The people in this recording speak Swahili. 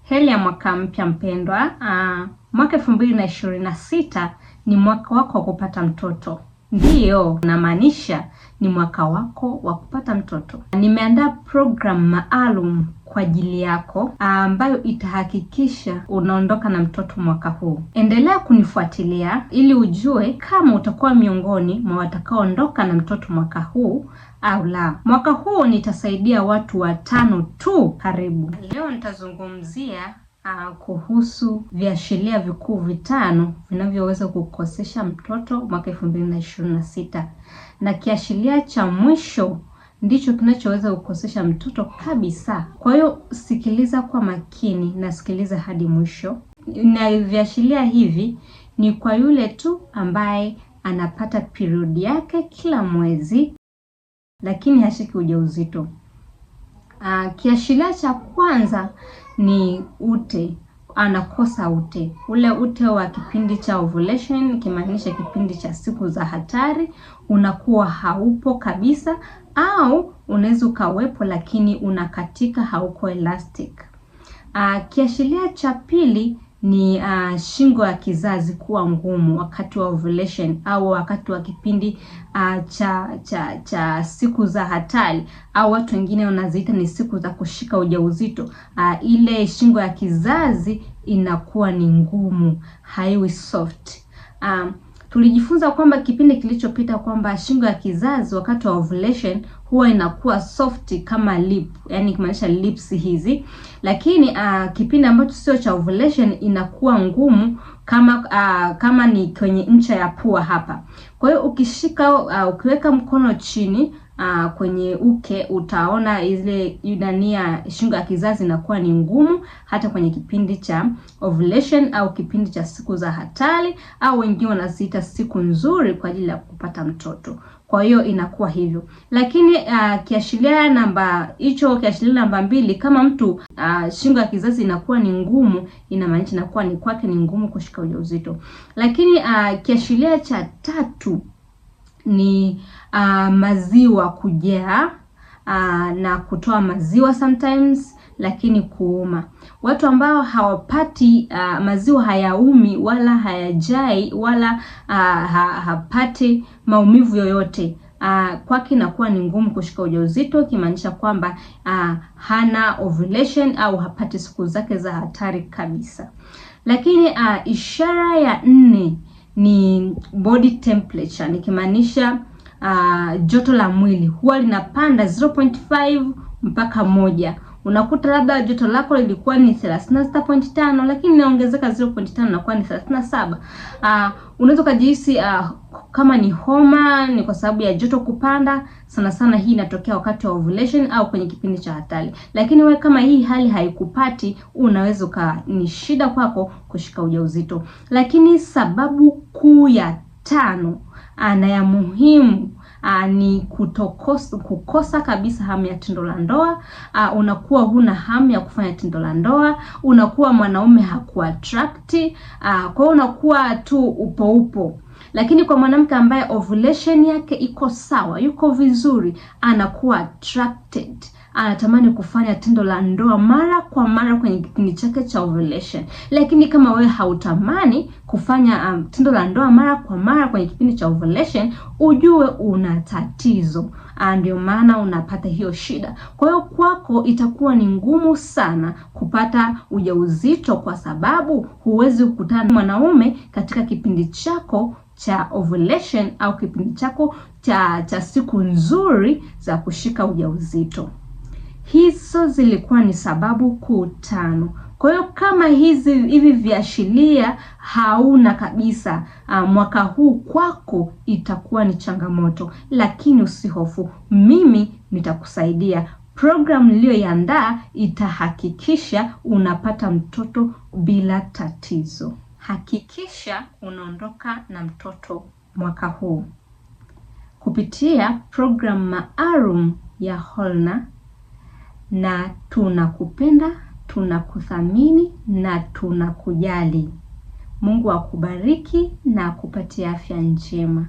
Heri ya mwaka mpya mpendwa. Mwaka 2026 ni mwaka wako wa kupata mtoto. Ndiyo, namaanisha ni mwaka wako wa kupata mtoto. Nimeandaa program maalum kwa ajili yako ambayo itahakikisha unaondoka na mtoto mwaka huu. Endelea kunifuatilia ili ujue kama utakuwa miongoni mwa watakaoondoka na mtoto mwaka huu au la. Mwaka huu nitasaidia watu 5 tu. Karibu. Leo nitazungumzia kuhusu viashiria vikuu 5 vinavyoweza kukosesha mtoto mwaka 2026, na kiashiria cha mwisho ndicho kinachoweza kukosesha mtoto kabisa. Kwa hiyo sikiliza kwa makini na sikiliza hadi mwisho. Na viashiria hivi ni kwa yule tu ambaye anapata period yake kila mwezi lakini hashiki ujauzito. Kiashiria cha kwanza ni ute, anakosa ute. Ule ute wa kipindi cha ovulation, kimaanisha kipindi cha siku za hatari, unakuwa haupo kabisa, au unaweza ukawepo lakini unakatika, hauko elastic. Kiashiria cha pili ni shingo ya kizazi kuwa ngumu wakati wa ovulation au wakati wa kipindi cha siku za hatari, au watu wengine wanaziita ni siku za kushika ujauzito. Ile shingo ya kizazi inakuwa ni ngumu, haiwi soft. Tulijifunza kwamba kipindi kilichopita kwamba shingo ya kizazi wakati wa ovulation huwa inakuwa soft kama lip, yani kumaanisha lips hizi, lakini kipindi ambacho sio cha ovulation inakuwa ngumu kama ni kwenye ncha ya pua hapa. Kwa hiyo ukiweka mkono chini kwenye uke, utaona ile yudania shingo ya kizazi inakuwa ni ngumu hata kwenye kipindi cha ovulation au kipindi cha siku za hatari, au wengine wanaziita siku nzuri kwa ajili ya kupata mtoto. Kwa hiyo inakuwa hivyo. Lakini kiashiria namba 2, kama mtu shingo ya kizazi inakuwa ni ngumu, inamaanisha inakuwa ni kwake ni ngumu kushika ujauzito. Lakini kiashiria cha 3 ni maziwa kujaa na kutoa maziwa sometimes, lakini kuuma. Watu ambao hawapati maziwa hayaumi wala hayajai wala hapati maumivu yoyote, kwake inakuwa ni ngumu kushika ujauzito, kimaanisha kwamba hana ovulation au hapati siku zake za hatari kabisa. Lakini ishara ya 4 ni body temperature, nikimaanisha joto la mwili huwa linapanda 0.5 mpaka 1. Unakuta labda joto lako lilikuwa ni 36.5 lakini inaongezeka 0.5 na kuwa ni 37. Unaweza kujihisi kama ni homa, ni kwa sababu ya joto kupanda. Sana sana hii inatokea wakati wa ovulation au kwenye kipindi cha hatari. Lakini wewe kama hii hali haikupati, unaweza ni shida kwako kushika ujauzito. Lakini sababu kuu ya 5 na ya muhimu ni kukosa kabisa hamu ya tendo la ndoa. Unakuwa huna hamu ya kufanya tendo la ndoa, unakuwa mwanaume hakuattract, kwa hiyo unakuwa tu upo. Lakini kwa mwanamke ambaye ovulation yake iko sawa, yuko vizuri, anakuwa attracted, anatamani kufanya tendo la ndoa mara kwa mara kwenye kipindi chake cha ovulation. Lakini kama wewe hautamani kufanya tendo la ndoa mara kwa mara kwenye kipindi cha ovulation, ujue una tatizo. Ndio maana unapata hiyo shida. Kwa hiyo kwako itakuwa ni ngumu sana kupata ujauzito, kwa sababu huwezi kukutana na mwanaume katika kipindi chako cha ovulation au kipindi chako cha siku nzuri za kushika ujauzito. Hizo zilikuwa ni sababu kuu 5. Kwa hiyo kama hivi viashiria hauna kabisa, mwaka huu kwako itakuwa ni changamoto, lakini usihofu, mimi nitakusaidia. Program niliyoiandaa itahakikisha unapata mtoto bila tatizo. Hakikisha unaondoka na mtoto mwaka huu kupitia program maalum ya Holna, na tunakupenda, tunakuthamini na tunakujali. Mungu akubariki na akupatie afya njema.